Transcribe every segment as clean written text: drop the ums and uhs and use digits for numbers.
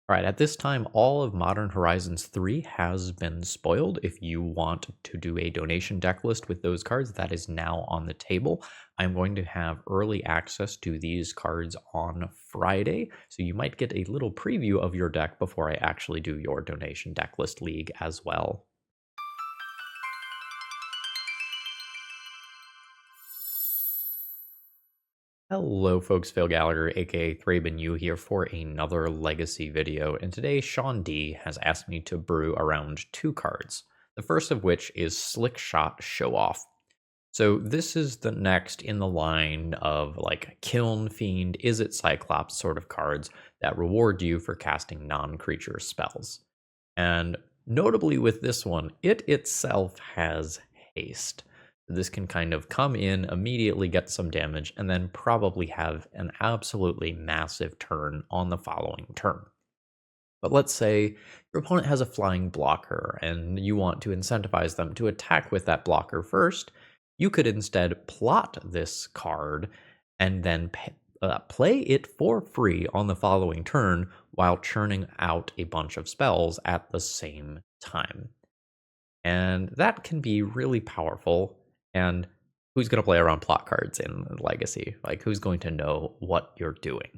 All right, at this time, all of Modern Horizons 3 has been spoiled. If you want to do a donation deck list with those cards, that is now on the table. I'm going to have early access to these cards on Friday, so you might get a little preview of your deck before I actually do your donation deck list league as well. Hello folks, Phil Gallagher, aka ThrabenU here for another Legacy video, and today Sean D has asked me to brew around two cards, the first of which is Slickshot Show-Off. So this is the next in the line of like Kiln Fiend, Is It Cyclops sort of cards that reward you for casting non-creature spells. And notably with this one, it itself has haste. This can kind of come in, immediately get some damage, and then probably have an absolutely massive turn on the following turn. But let's say your opponent has a flying blocker and you want to incentivize them to attack with that blocker first. You could instead plot this card and then play it for free on the following turn while churning out a bunch of spells at the same time. And that can be really powerful. And who's going to play around plot cards in Legacy? Like, who's going to know what you're doing?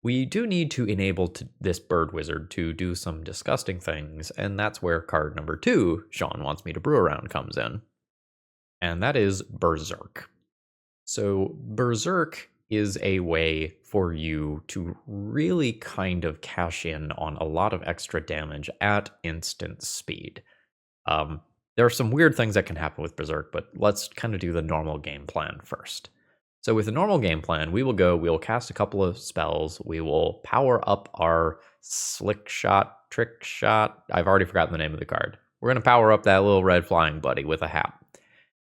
We do need to enable this bird wizard to do some disgusting things, and that's where card number 2, Sean wants me to brew around, comes in. And that is Berserk. So Berserk is a way for you to really kind of cash in on a lot of extra damage at instant speed. There are some weird things that can happen with Berserk, but let's kind of do the normal game plan first. So with the normal game plan, we'll cast a couple of spells, we will power up our Trick Shot. I've already forgotten the name of the card. We're going to power up that little red flying buddy with a hat.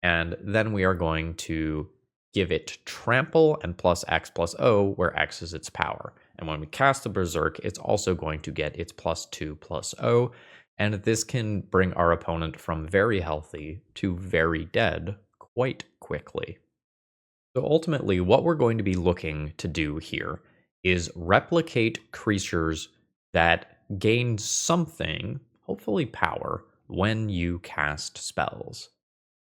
And then we are going to give it Trample and plus X plus O, where X is its power. And when we cast the Berserk, it's also going to get its +2 plus O, and this can bring our opponent from very healthy to very dead quite quickly. So ultimately, what we're going to be looking to do here is replicate creatures that gain something, hopefully power, when you cast spells.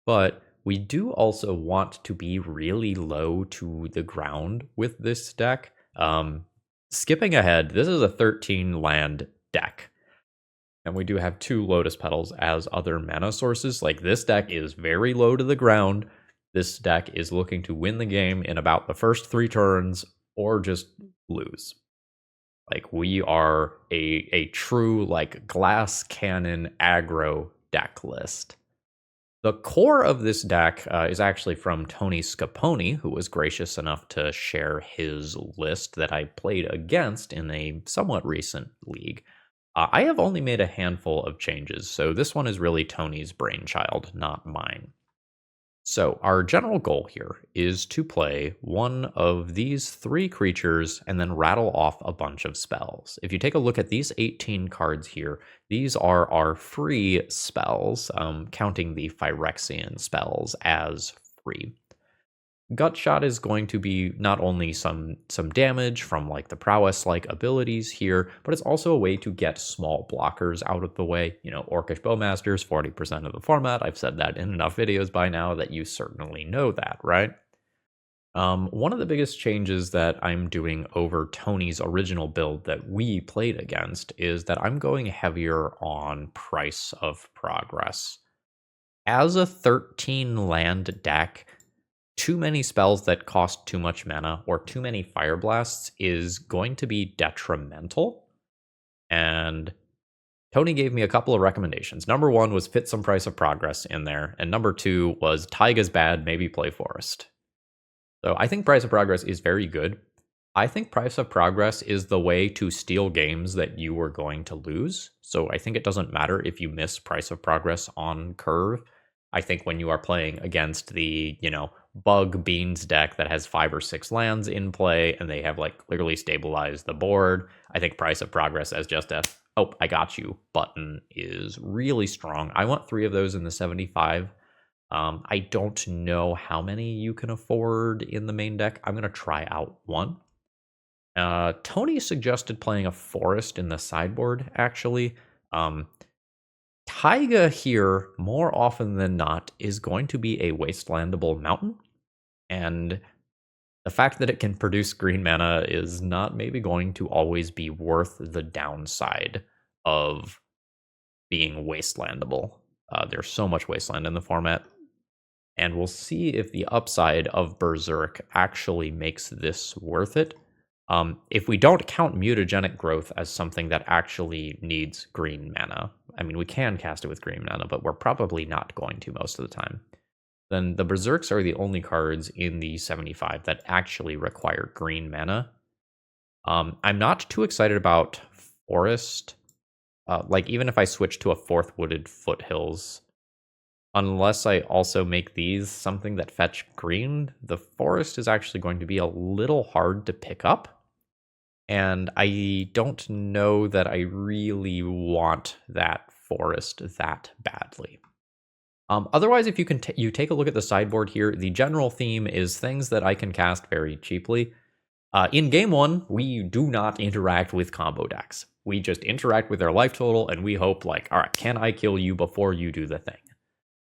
But we do also want to be really low to the ground with this deck. Skipping ahead, this is a 13 land deck. And we do have 2 Lotus Petals as other mana sources. Like, this deck is very low to the ground. This deck is looking to win the game in about the first 3 turns or just lose. Like, we are a true, like, glass cannon aggro deck list. The core of this deck is actually from Tony Scaponi, who was gracious enough to share his list that I played against in a somewhat recent league. I have only made a handful of changes, so this one is really Tony's brainchild, not mine. So our general goal here is to play one of these 3 creatures and then rattle off a bunch of spells. If you take a look at these 18 cards here, these are our free spells, counting the Phyrexian spells as free. Gutshot is going to be not only some damage from like the prowess-like abilities here, but it's also a way to get small blockers out of the way. You know, Orcish Bowmaster is 40% of the format. I've said that in enough videos by now that you certainly know that, right? One of the biggest changes that I'm doing over Tony's original build that we played against is that I'm going heavier on Price of Progress. As a 13 land deck, too many spells that cost too much mana or too many Fire Blasts is going to be detrimental. And Tony gave me a couple of recommendations. Number 1 was fit some Price of Progress in there. And number 2 was Taiga's bad, maybe play Forest. So I think Price of Progress is very good. I think Price of Progress is the way to steal games that you were going to lose. So I think it doesn't matter if you miss Price of Progress on curve. I think when you are playing against the, Bug Beans deck that has 5 or 6 lands in play and they have like clearly stabilized the board, I think Price of Progress as just a, oh, I got you button is really strong. I want 3 of those in the 75. I don't know how many you can afford in the main deck. I'm going to try out 1. Tony suggested playing a forest in the sideboard, actually. Taiga here, more often than not, is going to be a wastelandable mountain. And the fact that it can produce green mana is not maybe going to always be worth the downside of being wastelandable. There's so much wasteland in the format. And we'll see if the upside of Berserk actually makes this worth it. If we don't count mutagenic growth as something that actually needs green mana, I mean, we can cast it with green mana, but we're probably not going to most of the time, then the Berserks are the only cards in the 75 that actually require green mana. I'm not too excited about Forest. Like, even if I switch to a 4th Wooded Foothills, unless I also make these something that fetch green, the Forest is actually going to be a little hard to pick up. And I don't know that I really want that Forest that badly. Otherwise, if you can you take a look at the sideboard here, the general theme is things that I can cast very cheaply. In game 1, we do not interact with combo decks. We just interact with their life total, and we hope, like, all right, can I kill you before you do the thing?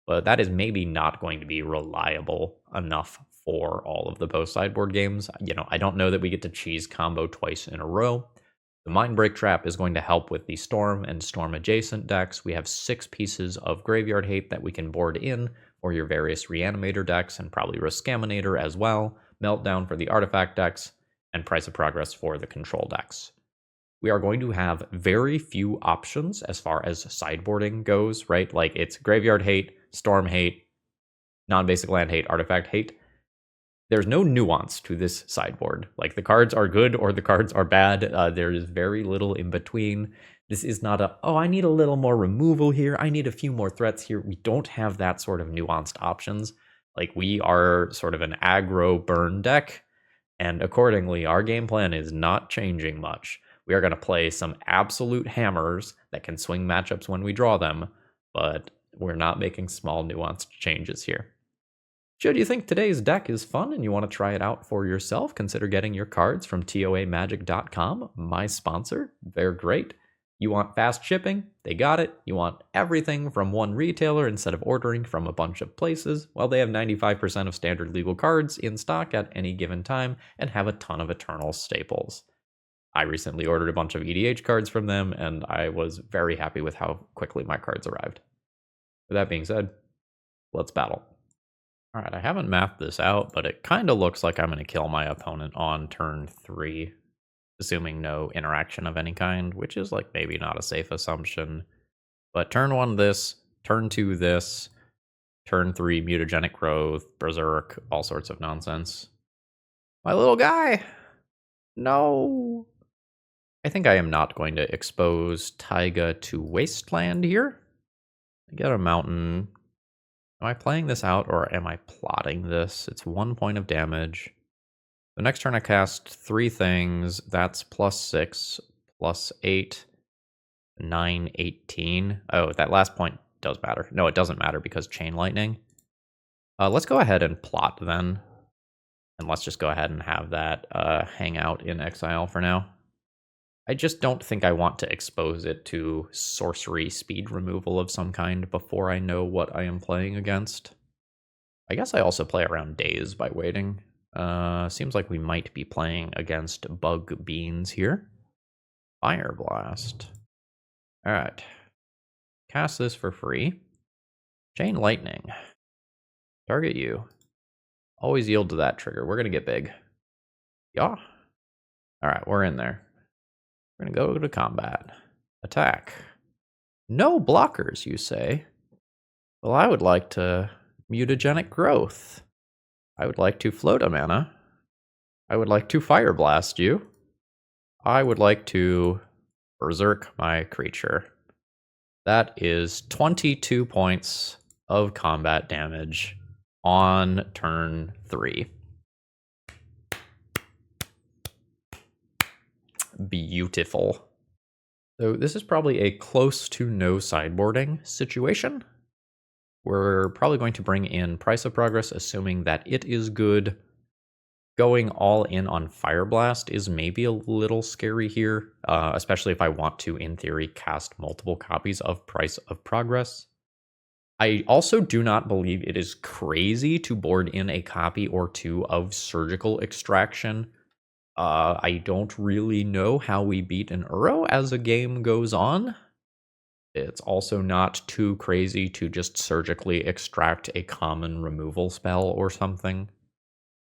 But that is maybe not going to be reliable enough for all of the post-sideboard games. You know, I don't know that we get to cheese combo twice in a row. The Mindbreak Trap is going to help with the Storm and Storm-adjacent decks. We have 6 pieces of Graveyard Hate that we can board in for your various Reanimator decks, and probably Riskaminator as well, Meltdown for the Artifact decks, and Price of Progress for the Control decks. We are going to have very few options as far as sideboarding goes, right? Like, it's Graveyard Hate, Storm Hate, non-basic land hate, Artifact hate. There's no nuance to this sideboard. Like, the cards are good or the cards are bad. There is very little in between. This is not oh, I need a little more removal here. I need a few more threats here. We don't have that sort of nuanced options. Like, we are sort of an aggro burn deck, and accordingly, our game plan is not changing much. We are going to play some absolute hammers that can swing matchups when we draw them, but we're not making small nuanced changes here. Should you think today's deck is fun and you want to try it out for yourself, consider getting your cards from TOAmagic.com, my sponsor. They're great. You want fast shipping? They got it. You want everything from one retailer instead of ordering from a bunch of places? Well, they have 95% of standard legal cards in stock at any given time and have a ton of Eternal staples. I recently ordered a bunch of EDH cards from them, and I was very happy with how quickly my cards arrived. With that being said, let's battle. All right, I haven't mapped this out, but it kind of looks like I'm going to kill my opponent on turn 3, assuming no interaction of any kind, which is like maybe not a safe assumption. But turn 1 this, turn 2 this, turn 3 mutagenic growth, Berserk, all sorts of nonsense. My little guy! No! I think I am not going to expose Taiga to Wasteland here. I get a mountain. Am I playing this out or am I plotting this? It's 1 point of damage. The next turn I cast 3 things. That's +6, +8, 9, 18. Oh, that last point does matter. No, it doesn't matter because Chain Lightning. Let's go ahead and plot then. And let's just go ahead and have that hang out in exile for now. I just don't think I want to expose it to sorcery speed removal of some kind before I know what I am playing against. I guess I also play around Daze by waiting. Seems like we might be playing against Bug Beans here. Fire Blast. Alright. Cast this for free. Chain Lightning. Target you. Always yield to that trigger. We're going to get big. Yeah. Alright, we're in there. We're going to go to combat. Attack. No blockers, you say? Well, I would like to mutagenic growth. I would like to float a mana. I would like to fire blast you. I would like to berserk my creature. That is 22 points of combat damage on turn 3. Beautiful. So this is probably a close to no sideboarding situation. We're probably going to bring in Price of Progress, assuming that it is good. going all in on Fire Blast is maybe a little scary here, especially if I want to, in theory, cast multiple copies of Price of Progress. I also do not believe it is crazy to board in a copy or two of Surgical Extraction. I don't really know how we beat an Uro as a game goes on. It's also not too crazy to just surgically extract a common removal spell or something.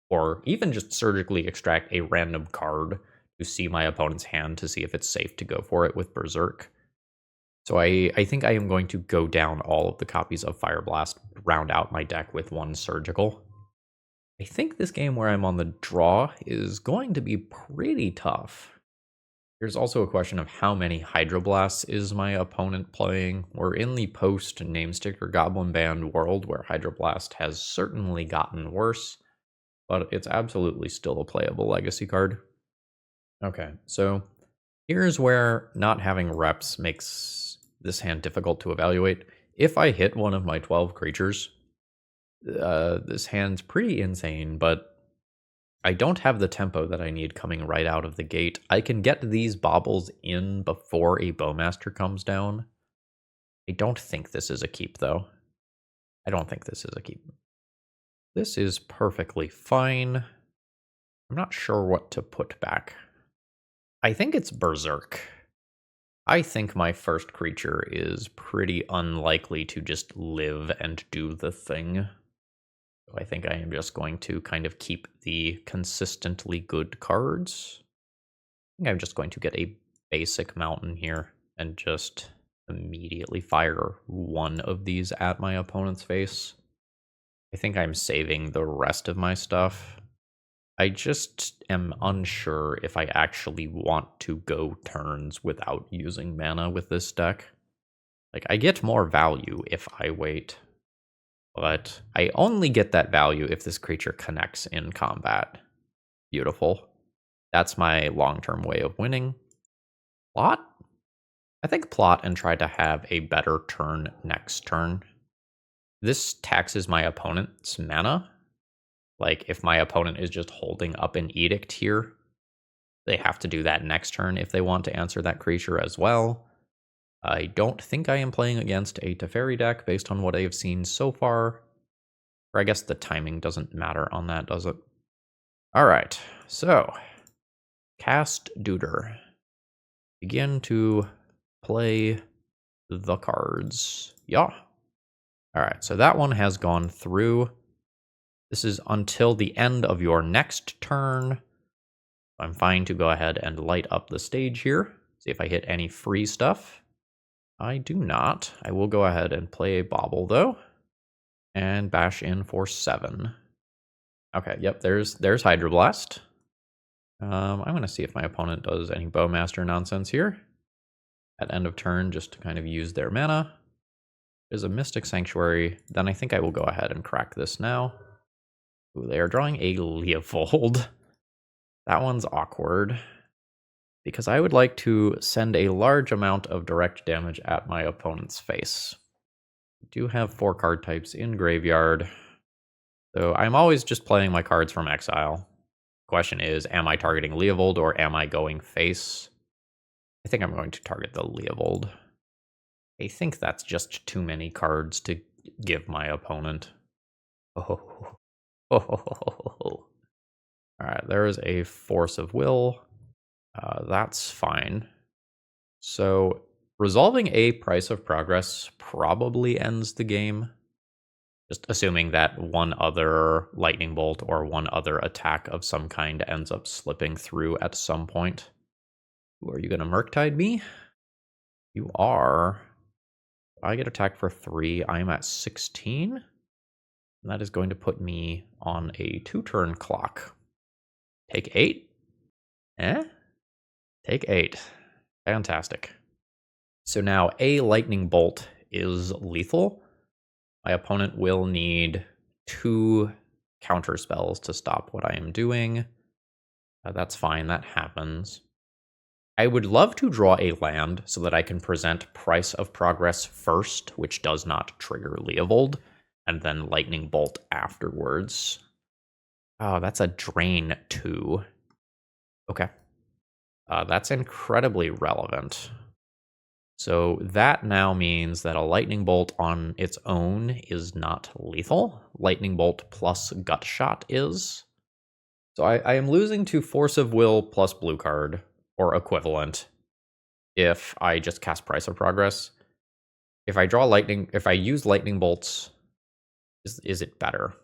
Or even just surgically extract a random card to see my opponent's hand to see if it's safe to go for it with Berserk. So I think I am going to go down all of the copies of Fire Blast, round out my deck with one surgical. I think this game where I'm on the draw is going to be pretty tough. There's also a question of how many Hydroblasts is my opponent playing. We're in the post-Namesticker Goblin Band world where Hydroblast has certainly gotten worse, but it's absolutely still a playable legacy card. Okay, so here's where not having reps makes this hand difficult to evaluate. If I hit one of my 12 creatures, this hand's pretty insane, but I don't have the tempo that I need coming right out of the gate. I can get these baubles in before a Bowmaster comes down. I don't think this is a keep, though. I don't think this is a keep. This is perfectly fine. I'm not sure what to put back. I think it's Berserk. I think my first creature is pretty unlikely to just live and do the thing. So I think I am just going to kind of keep the consistently good cards. I think I'm just going to get a basic mountain here and just immediately fire one of these at my opponent's face. I think I'm saving the rest of my stuff. I just am unsure if I actually want to go turns without using mana with this deck. Like, I get more value if I wait, but I only get that value if this creature connects in combat. Beautiful. That's my long-term way of winning. Plot? I think plot and try to have a better turn next turn. This taxes my opponent's mana. Like, if my opponent is just holding up an edict here, they have to do that next turn if they want to answer that creature as well. I don't think I am playing against a Teferi deck based on what I have seen so far. Or I guess the timing doesn't matter on that, does it? Alright, so cast Duder. Begin to play the cards. Yeah. Alright, so that one has gone through. This is until the end of your next turn. I'm fine to go ahead and light up the stage here. See if I hit any free stuff. I do not. I will go ahead and play a bauble, though. And bash in for 7. Okay, yep, there's Hydroblast. I'm going to see if my opponent does any Bowmaster nonsense here. At end of turn, just to kind of use their mana. There's a Mystic Sanctuary. Then I think I will go ahead and crack this now. Ooh, they are drawing a Leovold. That one's awkward. Because I would like to send a large amount of direct damage at my opponent's face. I do have 4 card types in graveyard. So I'm always just playing my cards from exile. Question is, am I targeting Leovold or am I going face? I think I'm going to target the Leovold. I think that's just too many cards to give my opponent. Oh. Alright, there is a Force of Will. That's fine. So, resolving a Price of Progress probably ends the game. Just assuming that one other Lightning Bolt or one other attack of some kind ends up slipping through at some point. Ooh, are you going to Murktide me? You are. I get attacked for 3. I'm at 16. And that is going to put me on a 2-turn clock. Take 8? Take 8. Fantastic. So now a Lightning Bolt is lethal. My opponent will need 2 counter spells to stop what I am doing. That's fine, that happens. I would love to draw a land so that I can present Price of Progress first, which does not trigger Leovold, and then Lightning Bolt afterwards. Oh, that's a drain 2. Okay. That's incredibly relevant. So that now means that a lightning bolt on its own is not lethal. Lightning bolt plus gut shot is. So I am losing to force of will plus blue card, or equivalent, if I just cast Price of Progress. If I use lightning bolts, is it better?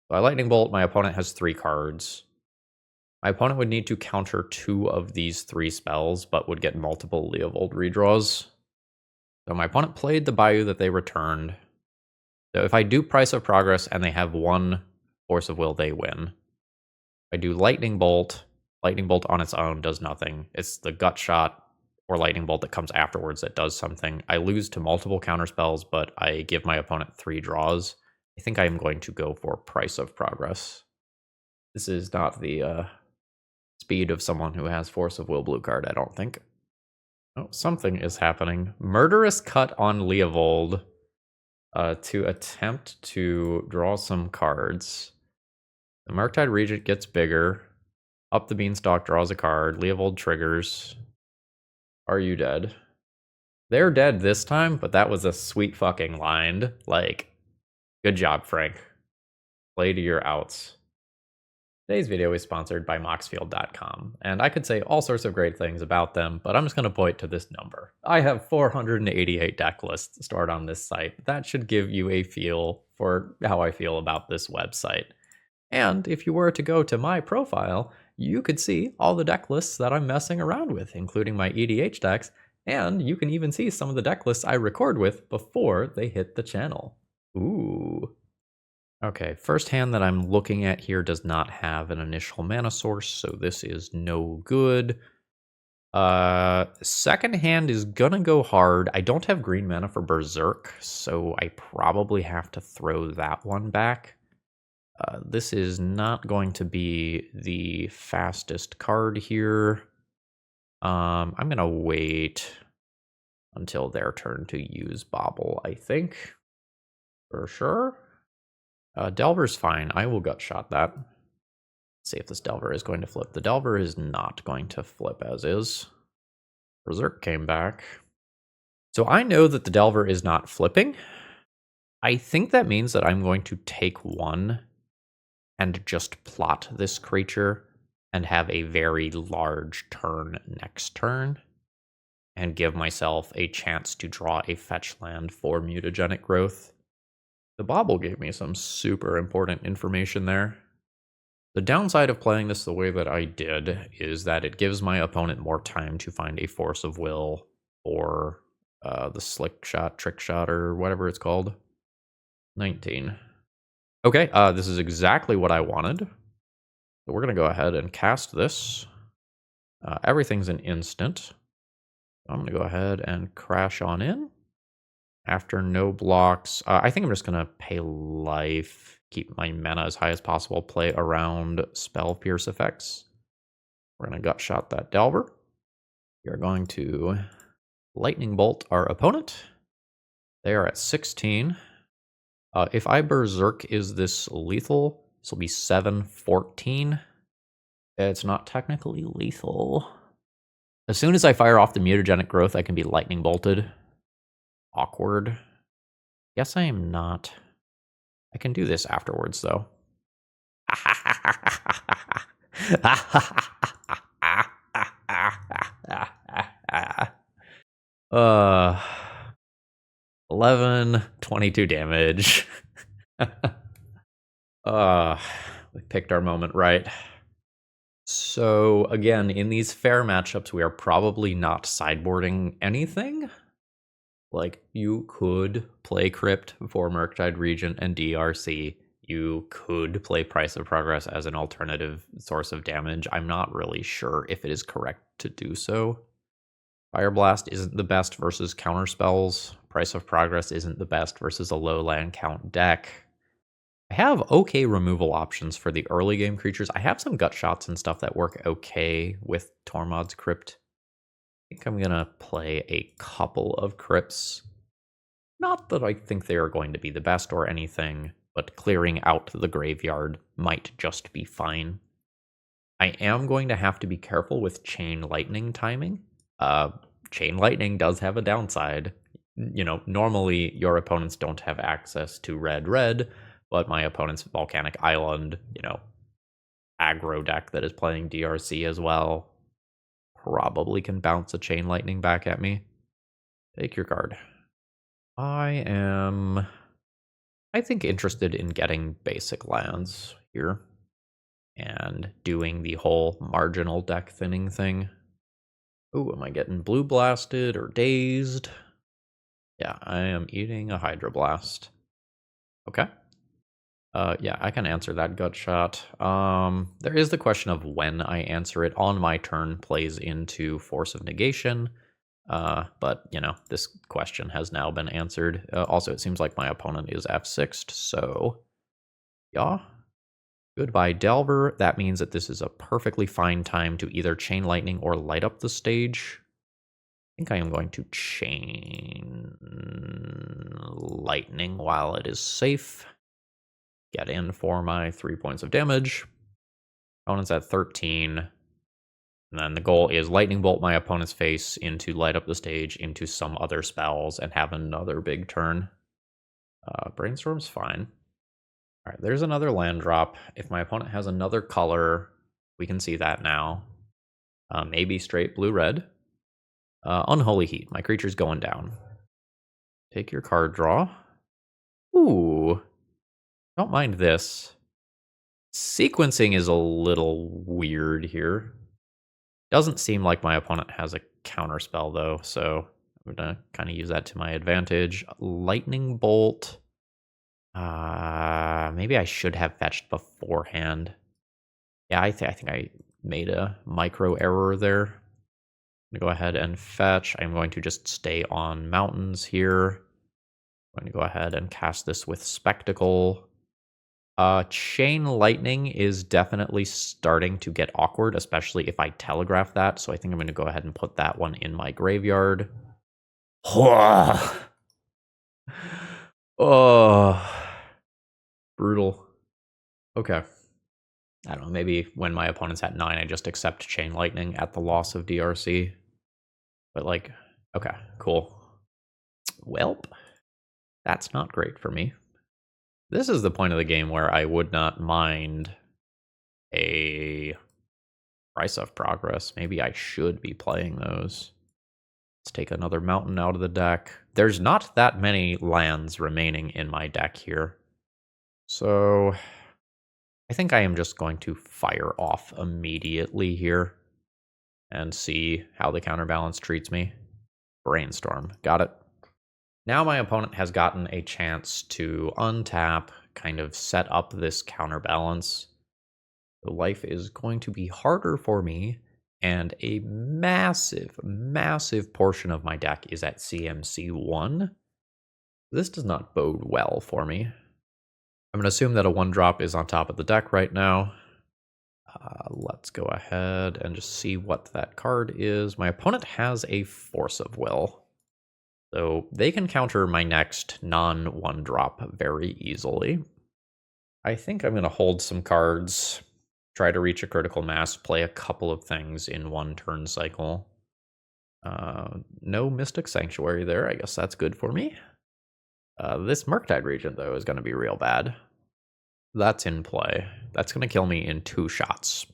So I lightning bolt, my opponent has 3 cards. My opponent would need to counter 2 of these 3 spells, but would get multiple Leovold redraws. So my opponent played the Bayou that they returned. So if I do Price of Progress and they have 1 Force of Will, they win. I do Lightning Bolt. Lightning Bolt on its own does nothing. It's the Gut Shot or Lightning Bolt that comes afterwards that does something. I lose to multiple counterspells, but I give my opponent 3 draws. I think I am going to go for Price of Progress. This is not the speed of someone who has Force of Will blue card, I don't think. Oh, something is happening. Murderous Cut on Leovold to attempt to draw some cards. The Murktide Regent gets bigger. Up the Beanstalk draws a card. Leovold triggers. Are you dead? They're dead this time, but that was a sweet fucking line. Like, good job, Frank. Play to your outs. Today's video is sponsored by Moxfield.com, and I could say all sorts of great things about them, but I'm just going to point to this number. I have 488 deck lists stored on this site. That should give you a feel for how I feel about this website. And if you were to go to my profile, you could see all the deck lists that I'm messing around with, including my EDH decks, and you can even see some of the deck lists I record with before they hit the channel. Ooh. Okay, first hand that I'm looking at here does not have an initial mana source, so this is no good. Second hand is gonna go hard. I don't have green mana for Berserk, so I probably have to throw that one back. This is not going to be the fastest card here. I'm gonna wait until their turn to use Bobble, I think. For sure. Delver's fine. I will gut shot that. Let's see if this Delver is going to flip. The Delver is not going to flip as is. Berserk came back. So I know that the Delver is not flipping. I think that means that I'm going to take 1 and just plot this creature and have a very large turn next turn and give myself a chance to draw a fetch land for mutagenic growth. The Bobble gave me some super important information there. The downside of playing this the way that I did is that it gives my opponent more time to find a Force of Will or the Slickshot, Trick Shot, or whatever it's called. 19. Okay, this is exactly what I wanted. So we're going to go ahead and cast this. Everything's an instant. I'm going to go ahead and crash on in. After no blocks, I think I'm just going to pay life, keep my mana as high as possible, play around Spell Pierce effects. We're going to gut shot that Delver. We are going to Lightning Bolt our opponent. They are at 16. If I Berserk, is this lethal? This will be 7-14. It's not technically lethal. As soon as I fire off the mutagenic growth, I can be lightning bolted. Awkward. Yes, I am not. I can do this afterwards, though. 11, 22 damage. We picked our moment right. So again, in these fair matchups, we are probably not sideboarding anything. Like, you could play Crypt for Murktide Regent and DRC. You could play Price of Progress as an alternative source of damage. I'm not really sure if it is correct to do so. Fire Blast isn't the best versus counter spells. Price of Progress isn't the best versus a low land count deck. I have okay removal options for the early game creatures. I have some gut shots and stuff that work okay with Tormod's Crypt. I think I'm gonna play a couple of Crypts. Not that I think they are going to be the best or anything. but clearing out the graveyard might just be fine. I am going to have to be careful with Chain Lightning timing. Chain Lightning does have a downside. You know, normally your opponents don't have access to red, but my opponent's Volcanic Island, you know, aggro deck that is playing DRC as well, probably can bounce a Chain Lightning back at me. Take your card. I am, I think, interested in getting basic lands here and doing the whole marginal deck thinning thing. Ooh, am I getting blue blasted or dazed? Yeah, I am eating a Hydroblast. Okay. Yeah, I can answer that gut shot. There is the question of when I answer it on my turn plays into Force of Negation. But, you know, this question has now been answered. Also, it seems like my opponent is F6'd, so yeah. Goodbye, Delver. That means that this is a perfectly fine time to either Chain Lightning or light up the stage. I think I am going to Chain Lightning while it is safe. Get in for my 3 points of damage. Opponent's at 13. And then the goal is Lightning Bolt my opponent's face into light up the stage into some other spells and have another big turn. Brainstorm's fine. All right, there's another land drop. If my opponent has another color, we can see that now. Maybe straight blue-red. Unholy Heat. My creature's going down. Take your card draw. Ooh. Don't mind this. Sequencing is a little weird here. Doesn't seem like my opponent has a counterspell, though, so I'm going to kind of use that to my advantage. Lightning Bolt. Maybe I should have fetched beforehand. Yeah, I think I made a micro error there. I'm going to go ahead and fetch. I'm going to just stay on mountains here. I'm going to go ahead and cast this with Spectacle. Chain Lightning is definitely starting to get awkward, especially if I telegraph that. So I think I'm going to go ahead and put that one in my graveyard. Oh, brutal. Okay. I don't know, maybe when my opponent's at 9, I just accept Chain Lightning at the loss of DRC. But like, okay, cool. Welp, that's not great for me. This is the point of the game where I would not mind a Price of Progress. Maybe I should be playing those. Let's take another mountain out of the deck. There's not that many lands remaining in my deck here. So I think I am just going to fire off immediately here and see how the counterbalance treats me. Brainstorm. Got it. Now my opponent has gotten a chance to untap, kind of set up this counterbalance. The life is going to be harder for me, and a massive, massive portion of my deck is at CMC 1. This does not bode well for me. I'm going to assume that a 1-drop is on top of the deck right now. Let's go ahead and just see what that card is. My opponent has a Force of Will. So they can counter my next non-1-drop very easily. I think I'm going to hold some cards, try to reach a critical mass, play a couple of things in one turn cycle. No Mystic Sanctuary there. I guess that's good for me. This Murktide Regent, though, is going to be real bad. That's in play. That's going to kill me in 2 shots.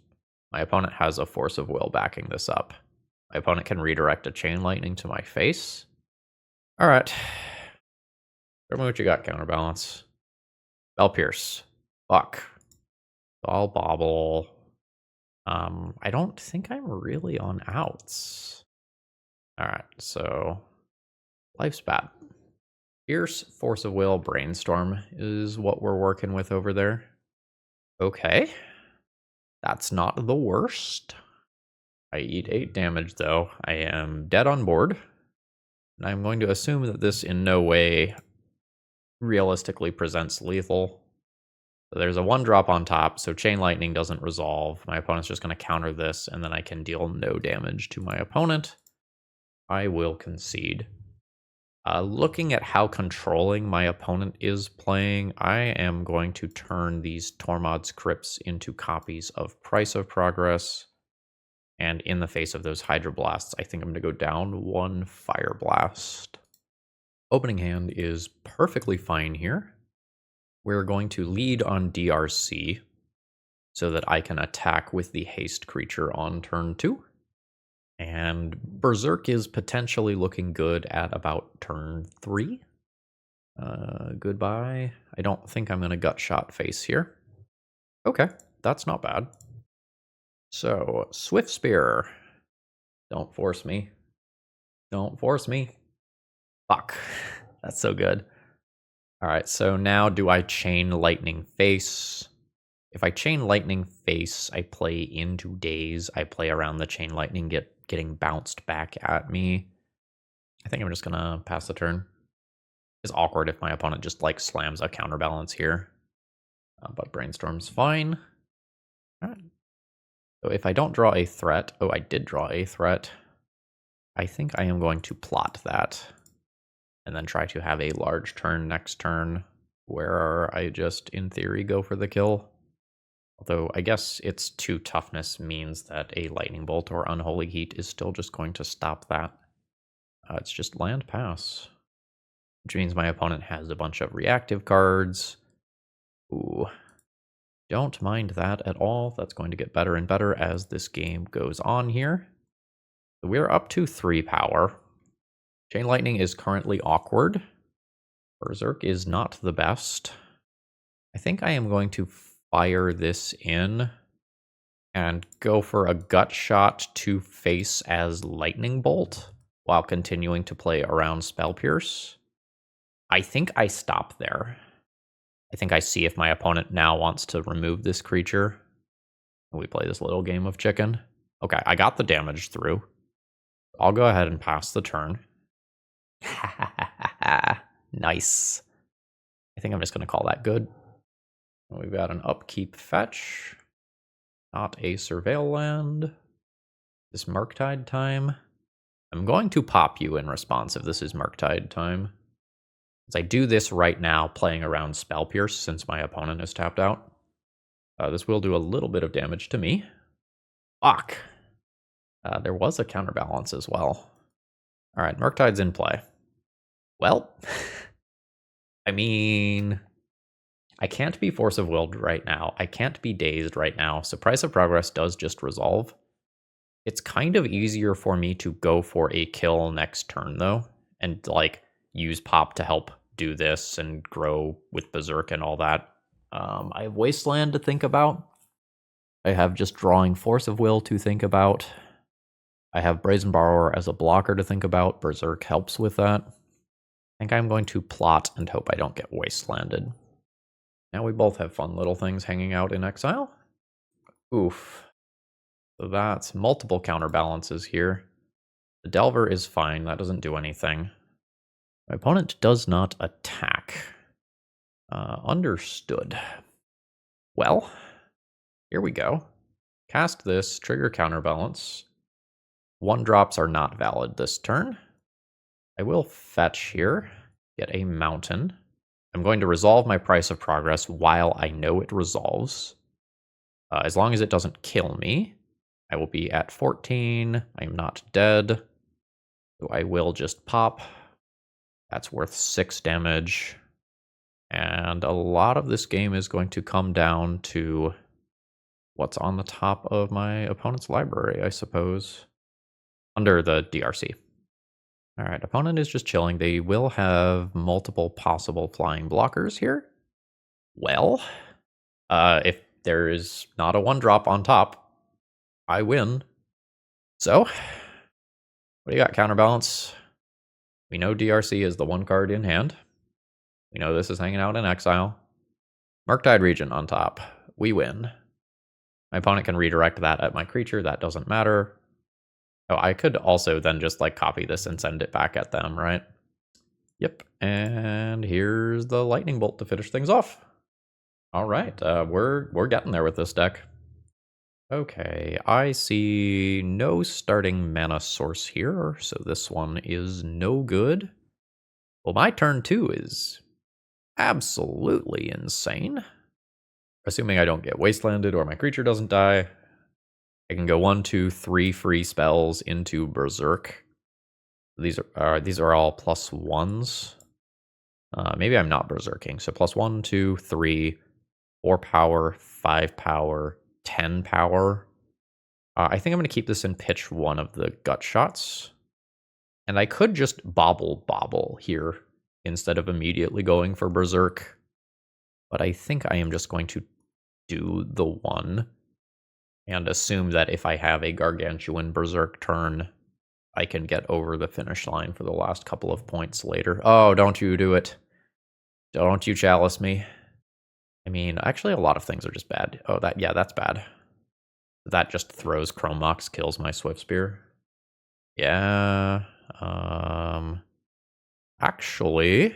My opponent has a Force of Will backing this up. My opponent can redirect a Chain Lightning to my face. All right. Show me what you got, counterbalance. Bell Pierce. Fuck. All Bobble. I don't think I'm really on outs. All right, so life's bad. Fierce, Force of Will, Brainstorm is what we're working with over there. Okay. That's not the worst. I eat 8 damage, though. I am dead on board. And I'm going to assume that this in no way realistically presents lethal. So there's a 1-drop on top, so Chain Lightning doesn't resolve. My opponent's just going to counter this, and then I can deal no damage to my opponent. I will concede. Looking at how controlling my opponent is playing, I am going to turn these Tormod's Crypts into copies of Price of Progress. And in the face of those Hydro Blasts, I think I'm going to go down one Fire Blast. Opening hand is perfectly fine here. We're going to lead on DRC so that I can attack with the haste creature on turn 2. And Berserk is potentially looking good at about turn 3. Goodbye. I don't think I'm going to gut shot face here. Okay, that's not bad. So, Swiftspear. Don't force me. Don't force me. Fuck. That's so good. Alright, so now do I chain Lightning Face? If I chain Lightning Face, I play into Daze. I play around the chain Lightning getting bounced back at me. I think I'm just gonna pass the turn. It's awkward if my opponent just like slams a counterbalance here. But Brainstorm's fine. Alright. So if I don't draw a threat, oh, I did draw a threat. I think I am going to plot that. And then try to have a large turn next turn where I just, in theory, go for the kill. Although I guess its 2 toughness means that a Lightning Bolt or Unholy Heat is still just going to stop that. It's just land pass. Which means my opponent has a bunch of reactive cards. Ooh. Don't mind that at all. That's going to get better and better as this game goes on here. So we're up to 3 power. Chain Lightning is currently awkward. Berserk is not the best. I think I am going to fire this in and go for a gut shot to face as Lightning Bolt while continuing to play around Spell Pierce. I think I stop there. I think I see if my opponent now wants to remove this creature. We play this little game of chicken. Okay, I got the damage through. I'll go ahead and pass the turn. Nice. I think I'm just going to call that good. We've got an upkeep fetch. Not a surveil land. This Murktide time. I'm going to pop you in response if this is Murktide time. As I do this right now, playing around Spell Pierce since my opponent is tapped out. This will do a little bit of damage to me. Fuck. There was a counterbalance as well. Alright, Murktide's in play. Well, I mean, I can't be Force of Willed right now. I can't be Dazed right now. So Price of Progress does just resolve. It's kind of easier for me to go for a kill next turn, though, and, like, use Pop to help do this and grow with Berserk and all that. I have Wasteland to think about. I have just drawing Force of Will to think about. I have Brazen Borrower as a blocker to think about. Berserk helps with that. I think I'm going to plot and hope I don't get wastelanded. Now we both have fun little things hanging out in exile. Oof. So that's multiple counterbalances here. The Delver is fine. That doesn't do anything. My opponent does not attack. Understood. Well, here we go. Cast this, trigger counterbalance. 1-drops are not valid this turn. I will fetch here, get a mountain. I'm going to resolve my Price of Progress while I know it resolves. As long as it doesn't kill me, I will be at 14. I am not dead. So I will just pop. That's worth 6 damage. And a lot of this game is going to come down to what's on the top of my opponent's library, I suppose. Under the DRC. Alright, opponent is just chilling. They will have multiple possible flying blockers here. Well, if there is not a 1-drop on top, I win. So, what do you got, counterbalance? We know DRC is the 1 card in hand. We know this is hanging out in exile. Murktide Regent on top. We win. My opponent can redirect that at my creature. That doesn't matter. Oh, I could also then just like copy this and send it back at them, right? Yep, and here's the Lightning Bolt to finish things off. All right, we're getting there with this deck. Okay, I see no starting mana source here, so this one is no good. Well, my turn 2 is absolutely insane. Assuming I don't get wastelanded or my creature doesn't die, I can go 1, 2, 3 free spells into Berserk. These are all +1s. Maybe I'm not berserking. So +1, 2, 3, 4 power, 5 power, 10 power. I think I'm going to keep this and pitch one of the gut shots. And I could just bobble here instead of immediately going for Berserk. But I think I am just going to do the one and assume that if I have a gargantuan Berserk turn, I can get over the finish line for the last couple of points later. Oh, don't you do it. Don't you chalice me. I mean, actually, a lot of things are just bad. Oh, that's bad. That just throws Chrome Mox, kills my Swiftspear. Yeah. Actually,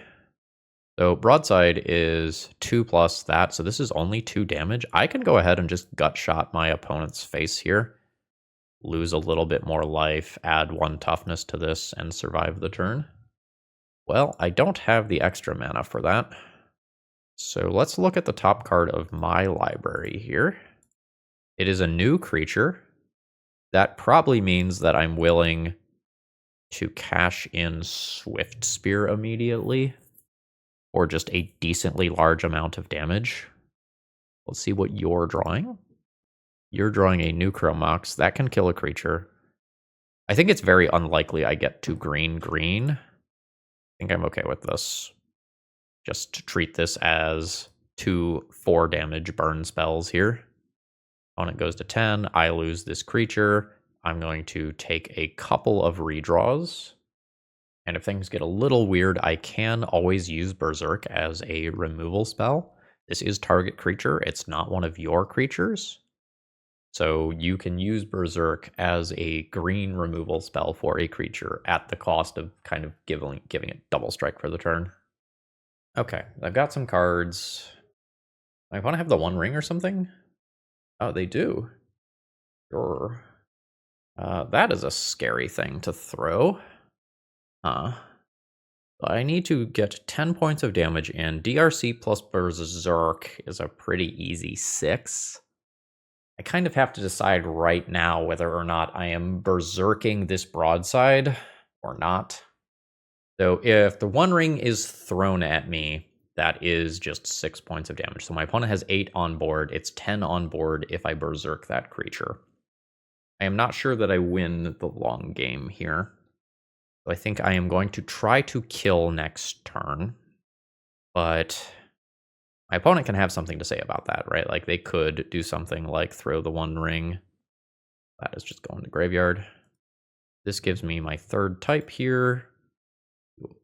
so broadside is 2+ that, so this is only 2 damage. I can go ahead and just gut shot my opponent's face here, lose a little bit more life, add 1 toughness to this, and survive the turn. Well, I don't have the extra mana for that. So let's look at the top card of my library here. It is a new creature. That probably means that I'm willing to cash in Swiftspear immediately, or just a decently large amount of damage. Let's see what you're drawing. You're drawing a new Chrome Mox. That can kill a creature. I think it's very unlikely I get to green. I think I'm okay with this. Just treat this as 2 4 damage burn spells here. Opponent goes to 10. I lose this creature. I'm going to take a couple of redraws. And if things get a little weird, I can always use Berserk as a removal spell. This is target creature. It's not one of your creatures. So you can use Berserk as a green removal spell for a creature at the cost of kind of giving it double strike for the turn. Okay, I've got some cards. I want to have the One Ring or something? Oh, they do. Sure. That is a scary thing to throw. I need to get 10 points of damage in. DRC plus Berserk is a pretty easy 6. I kind of have to decide right now whether or not I am berserking this broadside or not. So if the One Ring is thrown at me, that is just 6 points of damage. So my opponent has 8 on board. It's 10 on board if I berserk that creature. I am not sure that I win the long game here. So I think I am going to try to kill next turn. But my opponent can have something to say about that, right? Like they could do something like throw the One Ring. That is just going to graveyard. This gives me my 3rd type here.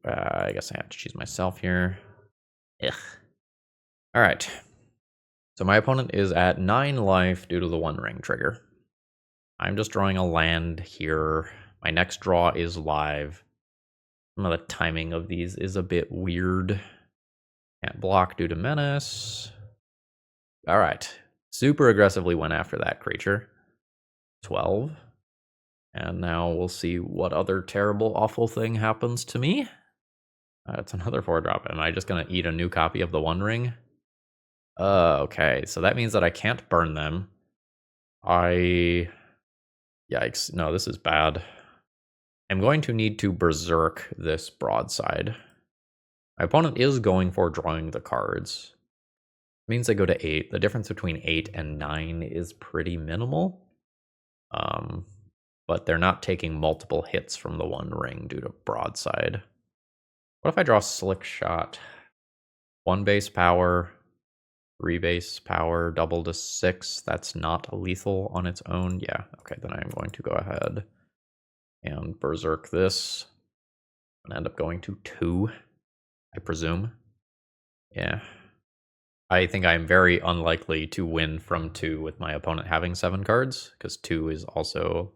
I guess I have to choose myself here. Ugh. All right. So my opponent is at 9 life due to the One Ring trigger. I'm just drawing a land here. My next draw is live. Some of the timing of these is a bit weird. Can't block due to menace. All right. Super aggressively went after that creature. 12. And now we'll see what other terrible, awful thing happens to me. It's another 4-drop. Am I just going to eat a new copy of the One Ring? Okay. So that means that I can't burn them. Yikes. No, this is bad. I'm going to need to berserk this broadside. My opponent is going for drawing the cards. It means I go to 8. The difference between 8 and 9 is pretty minimal. But they're not taking multiple hits from the One Ring due to broadside. What if I draw Slickshot? 1 base power, 3 base power, double to 6. That's not lethal on its own. Yeah, okay, then I'm going to go ahead and berserk this and end up going to 2, I presume. Yeah. I think I'm very unlikely to win from 2 with my opponent having 7 cards, because 2 is also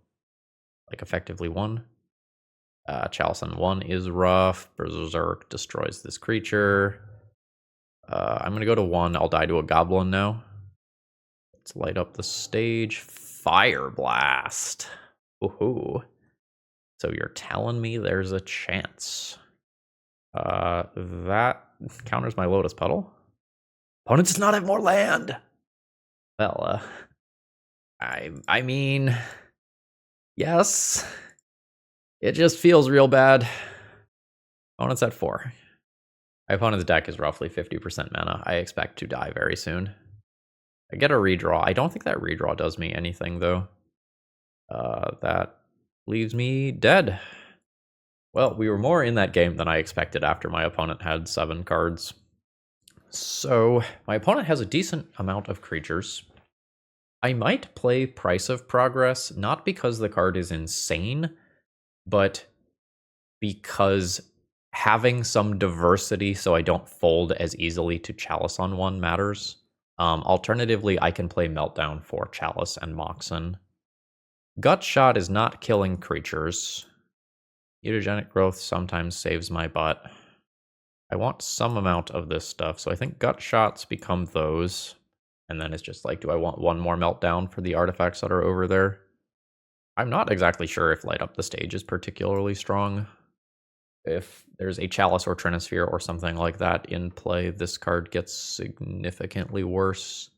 like effectively 1. Chalice on 1 is rough. Berserk destroys this creature. I'm going to go to 1. I'll die to a goblin now. Let's light up the stage. Fire Blast. Woohoo. So you're telling me there's a chance. That counters my Lotus Petal. Opponent does not have more land! Well, I mean, yes. It just feels real bad. Opponent's at 4. My opponent's deck is roughly 50% mana. I expect to die very soon. I get a redraw. I don't think that redraw does me anything, though. That leaves me dead. Well, we were more in that game than I expected after my opponent had 7 cards. So, my opponent has a decent amount of creatures. I might play Price of Progress, not because the card is insane, but because having some diversity so I don't fold as easily to Chalice on 1 matters. Alternatively, I can play Meltdown for Chalice and Moxen. Gut Shot is not killing creatures. Mutagenic Growth sometimes saves my butt. I want some amount of this stuff, so I think Gut Shots become those. And then it's just like, do I want one more Meltdown for the artifacts that are over there? I'm not exactly sure if Light Up the Stage is particularly strong. If there's a Chalice or Trinisphere or something like that in play, this card gets significantly worse.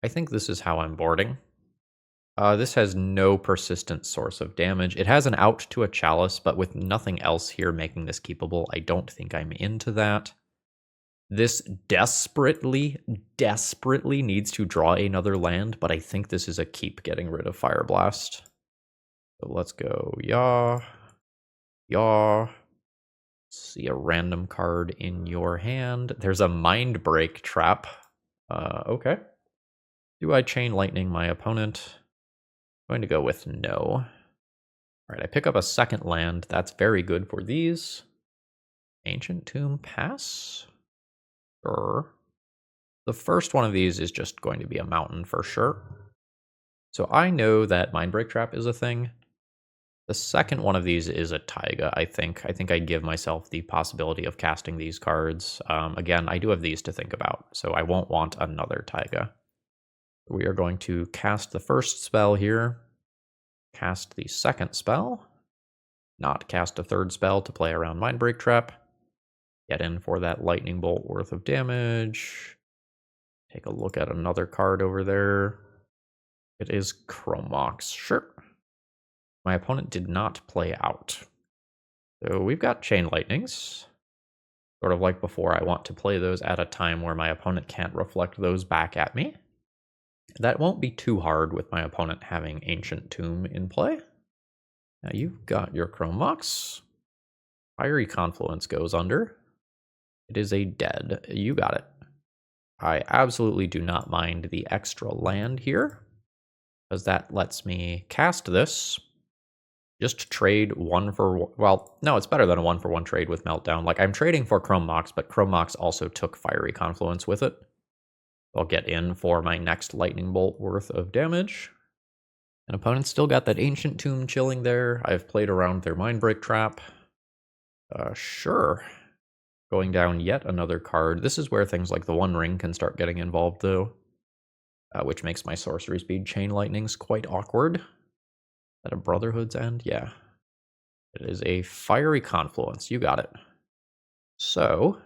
I think this is how I'm boarding. This has no persistent source of damage. It has an out to a Chalice, but with nothing else here making this keepable, I don't think I'm into that. This desperately needs to draw another land, but I think this is a keep getting rid of Fire Blast. So let's go yaw. See a random card in your hand. There's a Mind Break trap. Okay. Do I Chain Lightning my opponent? I'm going to go with no. All right, I pick up a second land. That's very good for these. Ancient Tomb pass? Sure. The first one of these is just going to be a mountain for sure. So I know that Mind Break trap is a thing. The second one of these is a Taiga, I think. I think I give myself the possibility of casting these cards. Again, I do have these to think about, so I won't want another Taiga. We are going to cast the first spell here, cast the second spell, not cast a third spell to play around Mind Break Trap, get in for that lightning bolt worth of damage, take a look at another card over there. It is Chromox, sure. My opponent did not play out. So we've got Chain Lightnings. Sort of like before, I want to play those at a time where my opponent can't reflect those back at me. That won't be too hard with my opponent having Ancient Tomb in play. Now you've got your Chromox. Fiery Confluence goes under. It is a dead. You got it. I absolutely do not mind the extra land here, because that lets me cast this. Just trade 1 for, well, no, it's better than a 1-for-1 trade with Meltdown. Like, I'm trading for Chromox, but Chromox also took Fiery Confluence with it. I'll get in for my next Lightning Bolt worth of damage. An opponent's still got that Ancient Tomb chilling there. I've played around their Mind Break trap. Sure. Going down yet another card. This is where things like the One Ring can start getting involved, though. Which makes my sorcery speed Chain Lightnings quite awkward. At a Brotherhood's End? Yeah. It is a Fiery Confluence. You got it. So,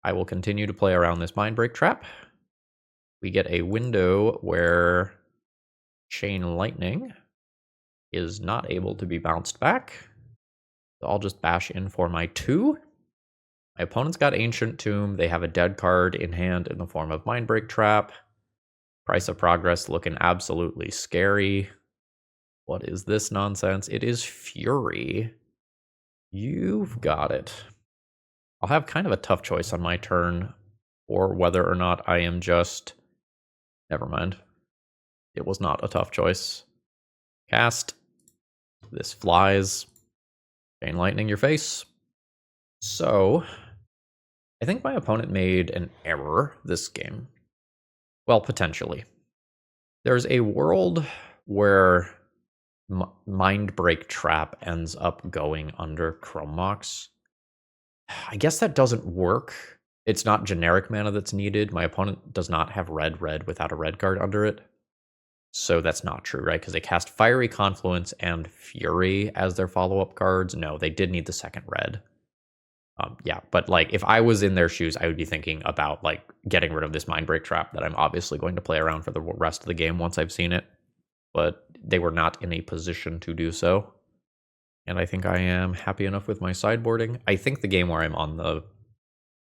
I will continue to play around this Mind Break trap. We get a window where Chain Lightning is not able to be bounced back. So I'll just bash in for my 2. My opponent's got Ancient Tomb. They have a dead card in hand in the form of Mind Break trap. Price of Progress looking absolutely scary. What is this nonsense? It is Fury. You've got it. I'll have kind of a tough choice on my turn, or whether or not I am just... Never mind. It was not a tough choice. Cast. This flies. Chain Lightning your face. So, I think my opponent made an error this game. Well, potentially. There's a world where Mind Break Trap ends up going under Chromox. I guess that doesn't work. It's not generic mana that's needed. My opponent does not have red without a red card under it. So that's not true, right? Because they cast Fiery Confluence and Fury as their follow-up cards. No, they did need the second red. Yeah, but like if I was in their shoes, I would be thinking about like getting rid of this Mindbreak trap that I'm obviously going to play around for the rest of the game once I've seen it. But they were not in a position to do so. And I think I am happy enough with my sideboarding. I think the game where I'm on the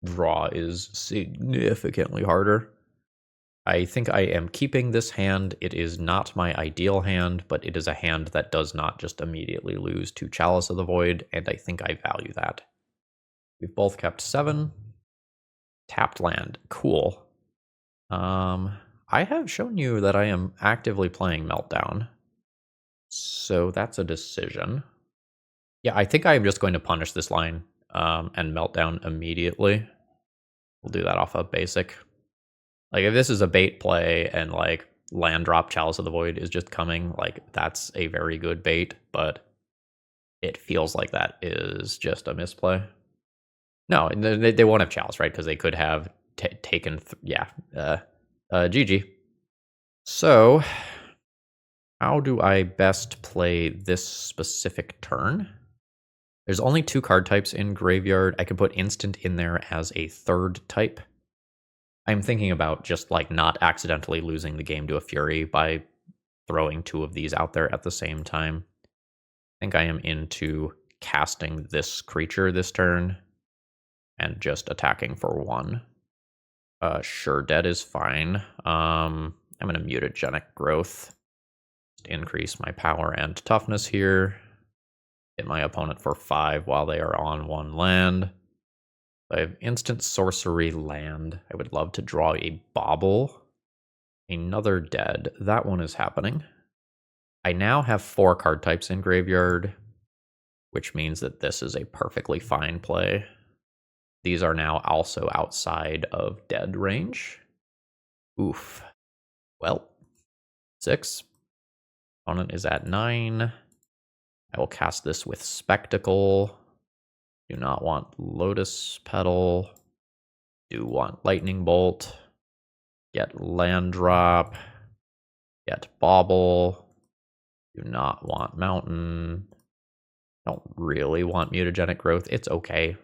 draw is significantly harder. I think I am keeping this hand. It is not my ideal hand, but it is a hand that does not just immediately lose to Chalice of the Void, and I think I value that. We've both kept 7. Tapped land. Cool. I have shown you that I am actively playing Meltdown. So that's a decision. Yeah, I think I'm just going to punish this line and Meltdown immediately. We'll do that off of basic. Like, if this is a bait play and, like, land drop Chalice of the Void is just coming, like, that's a very good bait, but it feels like that is just a misplay. No, they won't have Chalice, right? Because they could have taken... GG. So, how do I best play this specific turn? There's only 2 card types in Graveyard. I could put Instant in there as a 3rd type. I'm thinking about just like not accidentally losing the game to a Fury by throwing 2 of these out there at the same time. I think I am into casting this creature this turn and just attacking for 1. Sure, dead is fine. I'm going to Mutagenic Growth. Just increase my power and toughness here. Hit my opponent for 5 while they are on 1 land. I have instant sorcery land. I would love to draw a Bauble. Another dead. That one is happening. I now have 4 card types in Graveyard, which means that this is a perfectly fine play. These are now also outside of dead range. Oof. Well, 6. Opponent is at 9. I will cast this with Spectacle. Do not want Lotus Petal. Do want Lightning Bolt. Get Land Drop. Get Bauble. Do not want Mountain. Don't really want Mutagenic Growth. It's okay.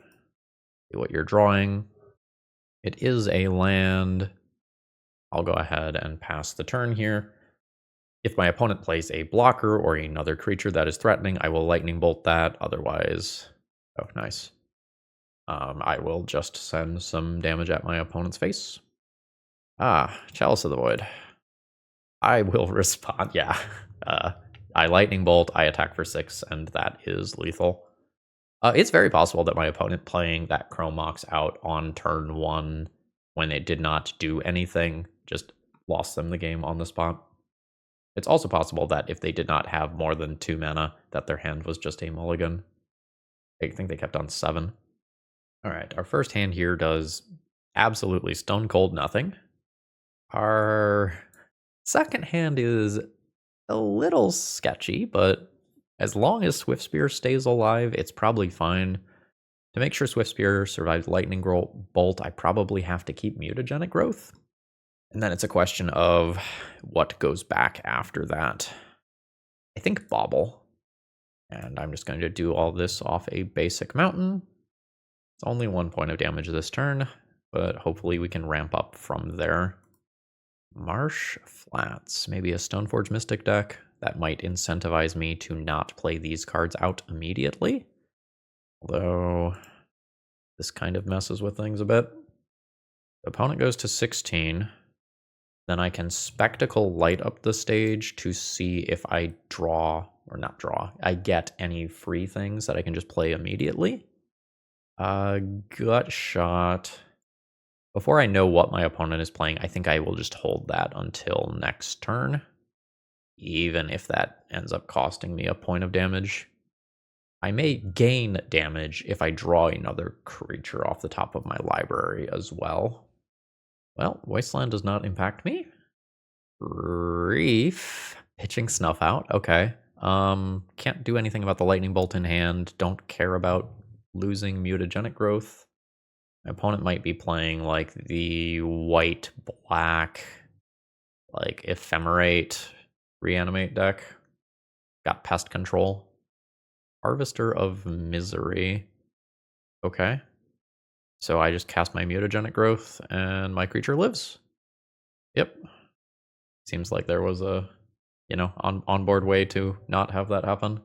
See what you're drawing. It is a land. I'll go ahead and pass the turn here. If my opponent plays a blocker or another creature that is threatening, I will Lightning Bolt that. Otherwise, oh, nice. I will just send some damage at my opponent's face. Chalice of the Void. I will respond, yeah. I Lightning Bolt, I attack for 6, and that is lethal. It's very possible that my opponent playing that Chrome Mox out on turn 1 when it did not do anything just lost them the game on the spot. It's also possible that if they did not have more than 2 mana, that their hand was just a mulligan. I think they kept on 7. Alright, our first hand here does absolutely stone cold nothing. Our second hand is a little sketchy, but as long as Swiftspear stays alive, it's probably fine. To make sure Swiftspear survives Lightning Bolt, I probably have to keep Mutagenic Growth. And then it's a question of what goes back after that. I think Bauble. And I'm just going to do all this off a basic mountain. It's only 1 point of damage this turn, but hopefully we can ramp up from there. Marsh Flats, maybe a Stoneforge Mystic deck. That might incentivize me to not play these cards out immediately. Although, this kind of messes with things a bit. The opponent goes to 16. Then I can Spectacle light up the stage to see if I draw, or not draw, I get any free things that I can just play immediately. Gut Shot. Before I know what my opponent is playing, I think I will just hold that until next turn. Even if that ends up costing me a point of damage. I may gain damage if I draw another creature off the top of my library as well. Well, Wasteland does not impact me. Reef. Pitching Snuff out. Okay. Can't do anything about the Lightning Bolt in hand. Don't care about losing Mutagenic Growth. My opponent might be playing like the white-black, like Ephemerate Reanimate deck. Got Pest Control. Harvester of Misery. Okay. So I just cast my Mutagenic Growth, and my creature lives. Yep. Seems like there was a, onboard way to not have that happen,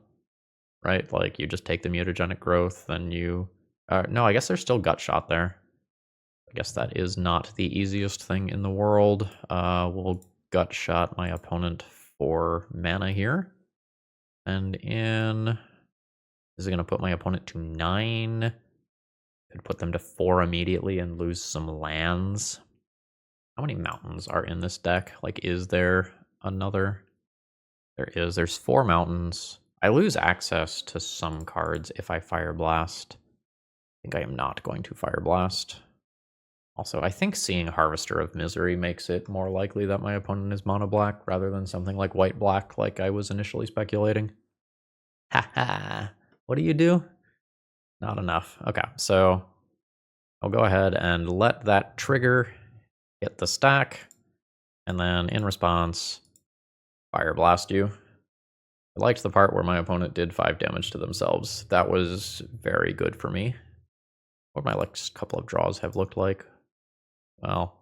right? Like, you just take the Mutagenic Growth, then you... no, I guess there's still Gut Shot there. I guess that is not the easiest thing in the world. We'll Gut Shot my opponent for mana here. And in... This is going to put my opponent to 9. Could put them to 4 immediately and lose some lands. How many mountains are in this deck? Like, is there another? There is. There's 4 mountains. I lose access to some cards if I Fire Blast. I think I am not going to Fire Blast. Also, I think seeing Harvester of Misery makes it more likely that my opponent is mono black rather than something like white black like I was initially speculating. Haha. What do you do? Not enough. Okay, so I'll go ahead and let that trigger hit the stack, and then in response, Fire Blast you. I liked the part where my opponent did 5 damage to themselves. That was very good for me. What my next couple of draws have looked like? Well,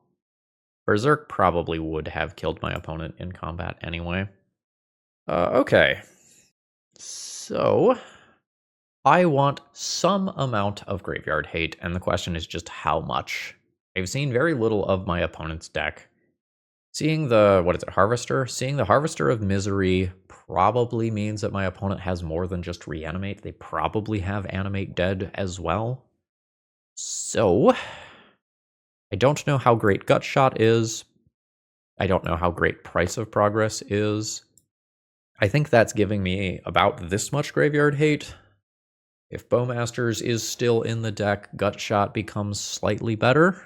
Berserk probably would have killed my opponent in combat anyway. Okay. So, I want some amount of graveyard hate, and the question is just how much. I've seen very little of my opponent's deck. Seeing the, Harvester? Seeing the Harvester of Misery probably means that my opponent has more than just Reanimate. They probably have Animate Dead as well. So, I don't know how great Gut Shot is. I don't know how great Price of Progress is. I think that's giving me about this much graveyard hate. If Bowmasters is still in the deck, Gut Shot becomes slightly better.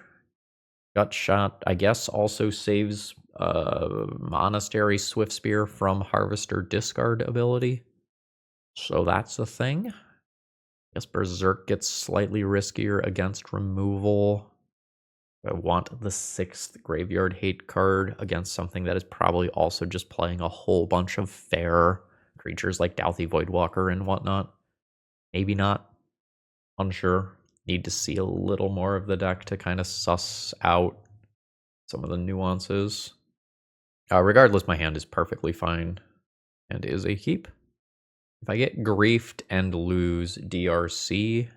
Gut Shot, I guess, also saves Monastery Swiftspear from Harvester discard ability. So that's a thing. I guess Berserk gets slightly riskier against removal. I want the 6th graveyard hate card against something that is probably also just playing a whole bunch of fair creatures like Douthie Voidwalker and whatnot. Maybe not. Unsure. Need to see a little more of the deck to kind of suss out some of the nuances. Regardless, my hand is perfectly fine and is a keep. If I get griefed and lose DRC,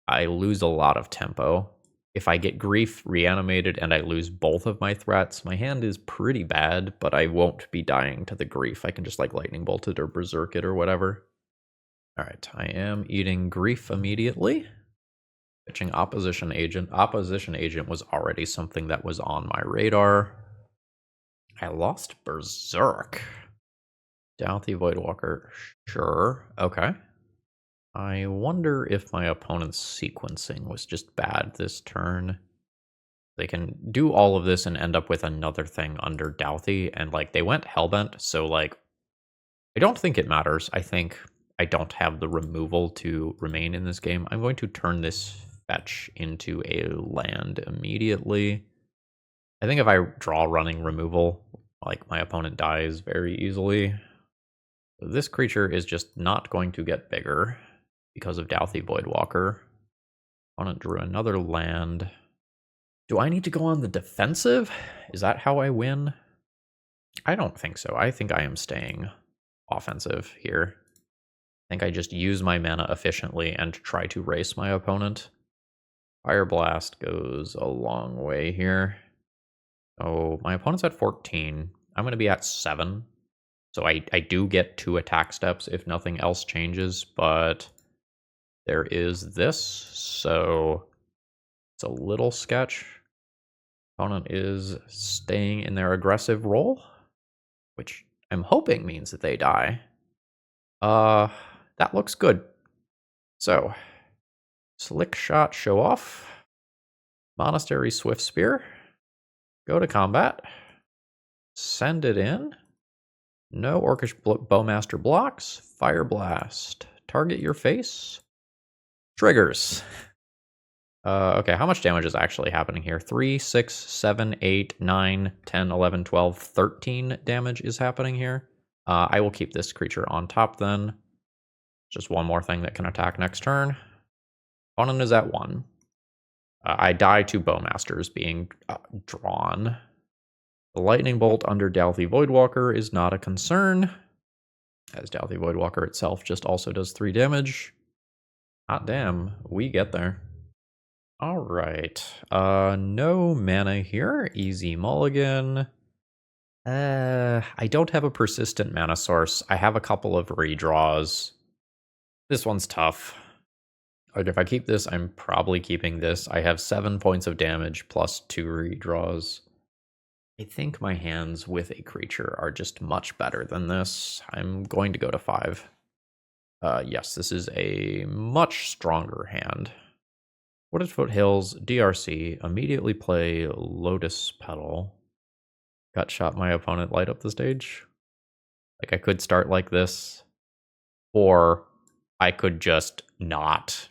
I lose a lot of tempo. If I get grief reanimated and I lose both of my threats, my hand is pretty bad, but I won't be dying to the grief. I can just like lightning bolt it or berserk it or whatever. All right, I am eating grief immediately. Pitching opposition agent. Opposition agent was already something that was on my radar. I lost Berserk. Douthie Voidwalker, sure. Okay. I wonder if my opponent's sequencing was just bad this turn. They can do all of this and end up with another thing under Douthie, and like they went Hellbent, so like I don't think it matters. I think I don't have the removal to remain in this game. I'm going to turn this fetch into a land immediately. I think if I draw running removal, like my opponent dies very easily. This creature is just not going to get bigger because of Douthie Voidwalker. Opponent drew another land. Do I need to go on the defensive? Is that how I win? I don't think so. I think I am staying offensive here. I think I just use my mana efficiently and try to race my opponent. Fire Blast goes a long way here. Oh, my opponent's at 14. I'm going to be at 7. So I do get 2 attack steps if nothing else changes, but there is this, so it's a little sketch. Opponent is staying in their aggressive role, which I'm hoping means that they die. That looks good. So, Slickshot Show-Off, Monastery Swiftspear, go to combat, send it in. No Orcish Bowmaster blocks. Fire Blast. Target your face. Triggers. Okay, how much damage is actually happening here? 3, 6, 7, 8, 9, 10, 11, 12, 13 damage is happening here. I will keep this creature on top then. Just one more thing that can attack next turn. Opponent is at 1. I die to Bowmasters being drawn. The Lightning Bolt under Dalthy Voidwalker is not a concern, as Dalthy Voidwalker itself just also does 3 damage. Hot damn, we get there. Alright, no mana here, easy mulligan. I don't have a persistent mana source. I have a couple of redraws. This one's tough. Like, if I keep this, I'm probably keeping this. I have 7 points of damage plus 2 redraws. I think my hands with a creature are just much better than this. I'm going to go to 5. Yes, this is a much stronger hand. Wooded Foothills, DRC, immediately play Lotus Petal. Gut shot my opponent, light up the stage. Like, I could start like this, or I could just not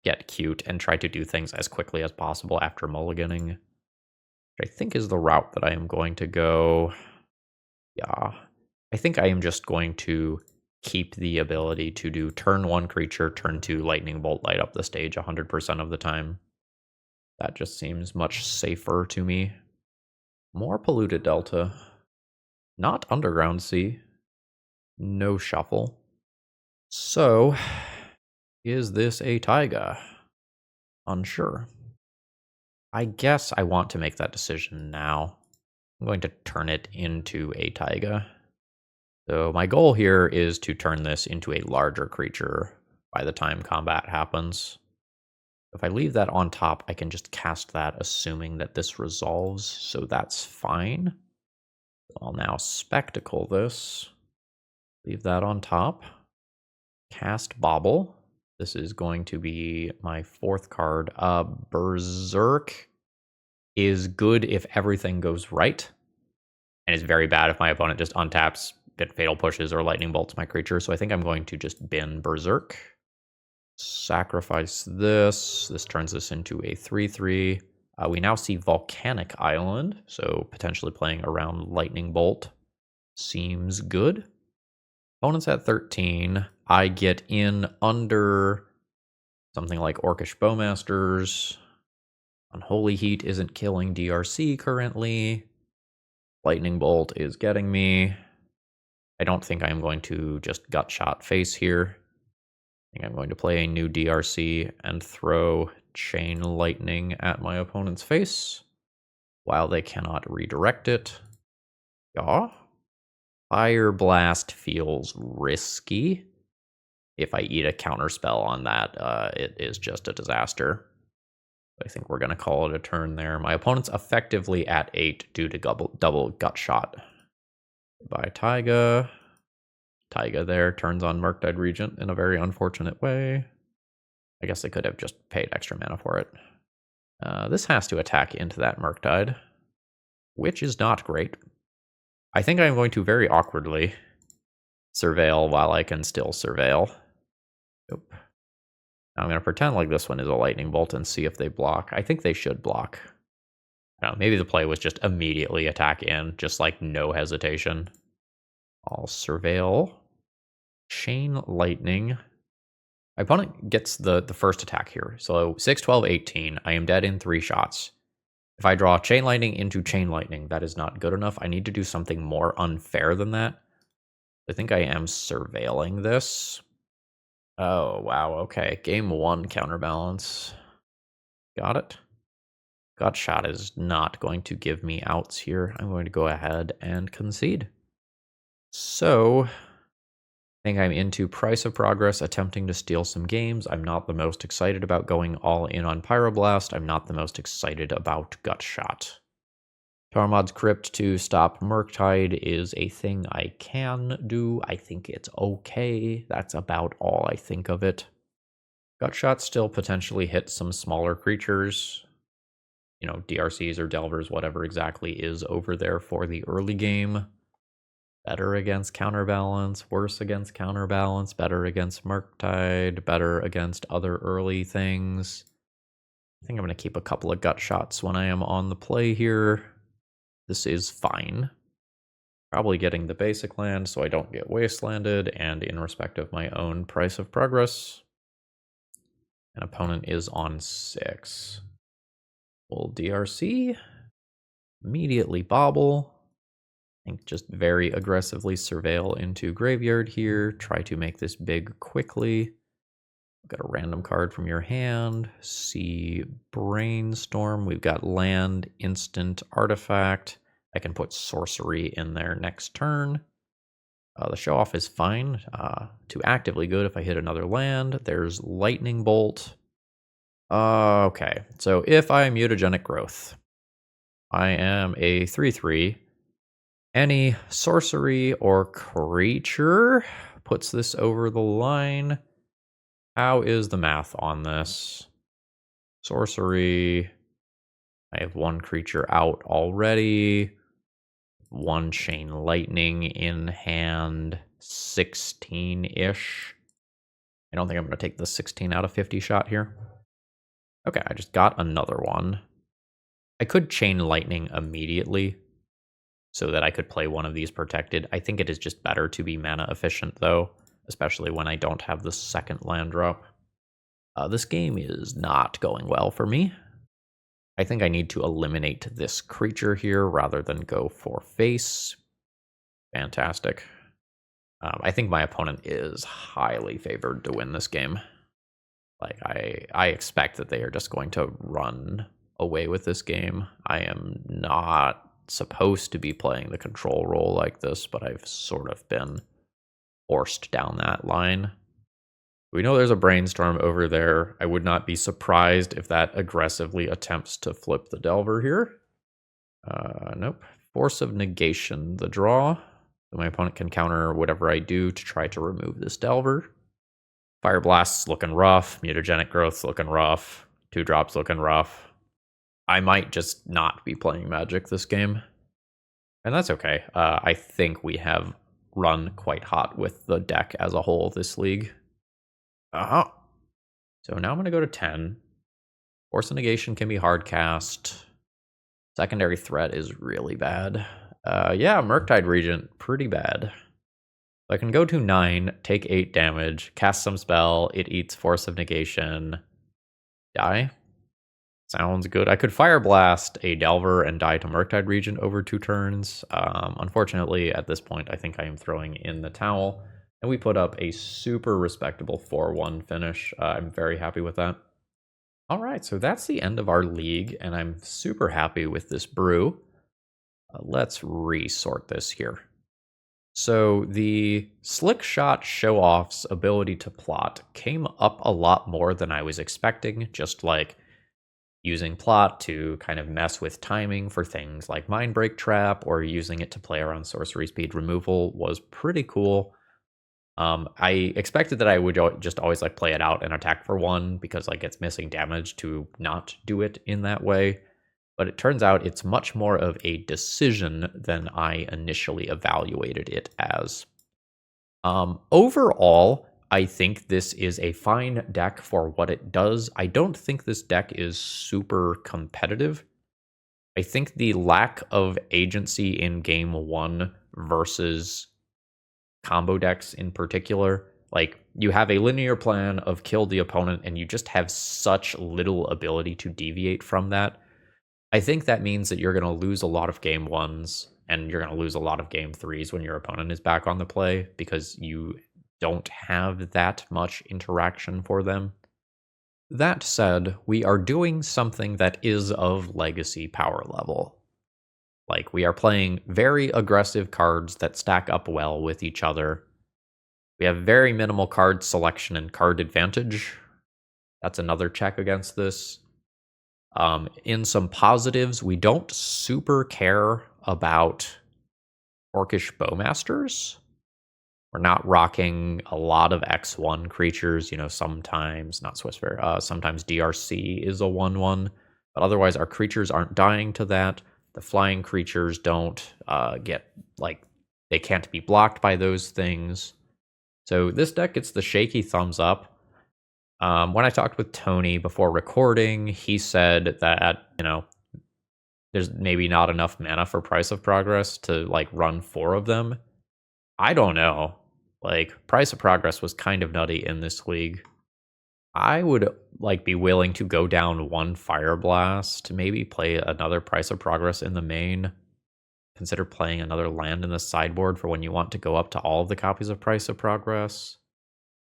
get cute and try to do things as quickly as possible after mulliganing, which I think is the route that I am going to go. Yeah, I think I am just going to keep the ability to do turn 1 creature, turn 2 lightning bolt, light up the stage 100% of the time. That just seems much safer to me. More polluted delta. Not underground sea. No shuffle. So, is this a taiga? Unsure. I guess I want to make that decision now. I'm going to turn it into a taiga. So my goal here is to turn this into a larger creature by the time combat happens. If I leave that on top, I can just cast that assuming that this resolves, so that's fine. I'll now spectacle this. Leave that on top. Cast Bobble. This is going to be my 4th card. Berserk is good if everything goes right, and is very bad if my opponent just untaps, fatal pushes, or lightning bolts my creature. So I think I'm going to just bin Berserk. Sacrifice this. This turns this into a 3/3. We now see Volcanic Island, so potentially playing around Lightning Bolt seems good. Opponent's at 13. I get in under something like Orcish Bowmasters. Unholy Heat isn't killing DRC currently. Lightning Bolt is getting me. I don't think I'm going to just gut shot face here. I think I'm going to play a new DRC and throw Chain Lightning at my opponent's face while they cannot redirect it. Yeah. Fire Blast feels risky. If I eat a counterspell on that, it is just a disaster. I think we're going to call it a turn there. My opponent's effectively at 8 due to double gut shot. By Taiga. Taiga there turns on Murktide Regent in a very unfortunate way. I guess they could have just paid extra mana for it. This has to attack into that Murktide, which is not great. I think I'm going to very awkwardly surveil while I can still surveil. Nope. Now I'm going to pretend like this one is a lightning bolt and see if they block. I think they should block. No, maybe the play was just immediately attack in, just like no hesitation. I'll surveil. Chain Lightning. My opponent gets the first attack here. So 6, 12, 18. I am dead in 3 shots. If I draw Chain Lightning into Chain Lightning, that is not good enough. I need to do something more unfair than that. I think I am surveilling this. Oh, wow, okay. Game 1 counterbalance. Got it. Gut shot is not going to give me outs here. I'm going to go ahead and concede. So, I think I'm into Price of Progress, attempting to steal some games. I'm not the most excited about going all in on Pyroblast. I'm not the most excited about Gut Shot. Tormod's Crypt to stop Murktide is a thing I can do. I think it's okay. That's about all I think of it. Gut Shot still potentially hits some smaller creatures. You know, DRCs or Delvers, whatever exactly is over there for the early game. Better against Counterbalance, worse against Counterbalance, better against Murktide, better against other early things. I think I'm going to keep a couple of gut shots when I am on the play here. This is fine. Probably getting the basic land so I don't get wastelanded, and in respect of my own Price of Progress. An opponent is on 6. We'll DRC, immediately bobble. I think just very aggressively surveil into graveyard here. Try to make this big quickly. Got a random card from your hand. See Brainstorm. We've got land, instant, artifact. I can put sorcery in there next turn. The show-off is fine. Too actively good if I hit another land. There's lightning bolt. Okay, so if I am mutagenic growth, I am a 3/3. Any sorcery or creature puts this over the line. How is the math on this? Sorcery. I have one creature out already. One chain lightning in hand. 16-ish. I don't think I'm going to take the 16 out of 50 shot here. Okay, I just got another one. I could chain lightning immediately so that I could play one of these protected. I think it is just better to be mana efficient though, especially when I don't have the second land drop. This game is not going well for me. I think I need to eliminate this creature here rather than go for face. Fantastic. I think my opponent is highly favored to win this game. Like, I expect that they are just going to run away with this game. I am not supposed to be playing the control role like this, but I've sort of been forced down that line. We know there's a brainstorm over there. I would not be surprised if that aggressively attempts to flip the Delver here. Nope. Force of negation, the draw. My opponent can counter whatever I do to try to remove this Delver. Fire Blast's looking rough. Mutagenic Growth's looking rough. 2-drops looking rough. I might just not be playing Magic this game. And that's okay. I think we have run quite hot with the deck as a whole this league. So now I'm going to go to 10. Force of negation can be hard cast. Secondary threat is really bad. Yeah, Murktide Regent, pretty bad. I can go to 9, take 8 damage, cast some spell, it eats Force of negation, die. Sounds good. I could Fire Blast a Delver and die to Murktide Regent over 2 turns. Unfortunately, at this point, I think I am throwing in the towel. And we put up a super respectable 4-1 finish. I'm very happy with that. All right, so that's the end of our league, and I'm super happy with this brew. Let's resort this here. So the Slickshot Show-Off's ability to plot came up a lot more than I was expecting, just like using plot to kind of mess with timing for things like Mindbreak Trap, or using it to play around sorcery speed removal was pretty cool. I expected that I would just always like play it out and attack for 1 because like it's missing damage to not do it in that way. But it turns out it's much more of a decision than I initially evaluated it as. Overall, I think this is a fine deck for what it does. I don't think this deck is super competitive. I think the lack of agency in game 1 versus combo decks in particular, like you have a linear plan of kill the opponent and you just have such little ability to deviate from that. I think that means that you're going to lose a lot of game 1s and you're going to lose a lot of game 3s when your opponent is back on the play because you don't have that much interaction for them. That said, we are doing something that is of legacy power level. Like, we are playing very aggressive cards that stack up well with each other. We have very minimal card selection and card advantage. That's another check against this. In some positives, we don't super care about Orcish Bowmasters. We're not rocking a lot of X1 creatures, you know, sometimes, not Swiftspear, sometimes DRC is a 1/1, but otherwise our creatures aren't dying to that. The flying creatures don't get, like, they can't be blocked by those things. So this deck gets the shaky thumbs up. When I talked with Tony before recording, he said that, you know, there's maybe not enough mana for Price of Progress to, like, run 4 of them. I don't know. Like, Price of Progress was kind of nutty in this league. I would like be willing to go down one Fire Blast, maybe play another Price of Progress in the main. Consider playing another land in the sideboard for when you want to go up to all of the copies of Price of Progress.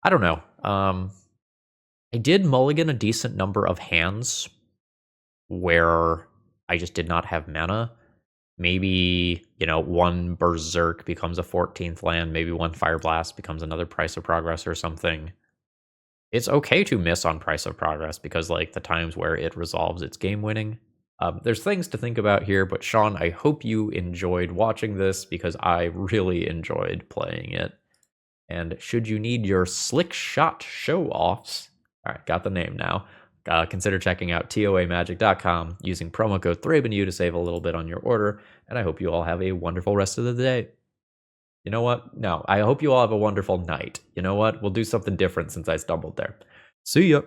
I don't know. I did mulligan a decent number of hands where I just did not have mana. Maybe, one Berserk becomes a 14th land. Maybe one Fire Blast becomes another Price of Progress or something. It's okay to miss on Price of Progress because, like, the times where it resolves its game winning. There's things to think about here, but Sean, I hope you enjoyed watching this because I really enjoyed playing it. And should you need your Slickshot Show-Offs, all right, got the name now, consider checking out toamagic.com using promo code ThrabenU to save a little bit on your order, and I hope you all have a wonderful rest of the day. You know what? No, I hope you all have a wonderful night. You know what? We'll do something different since I stumbled there. See ya!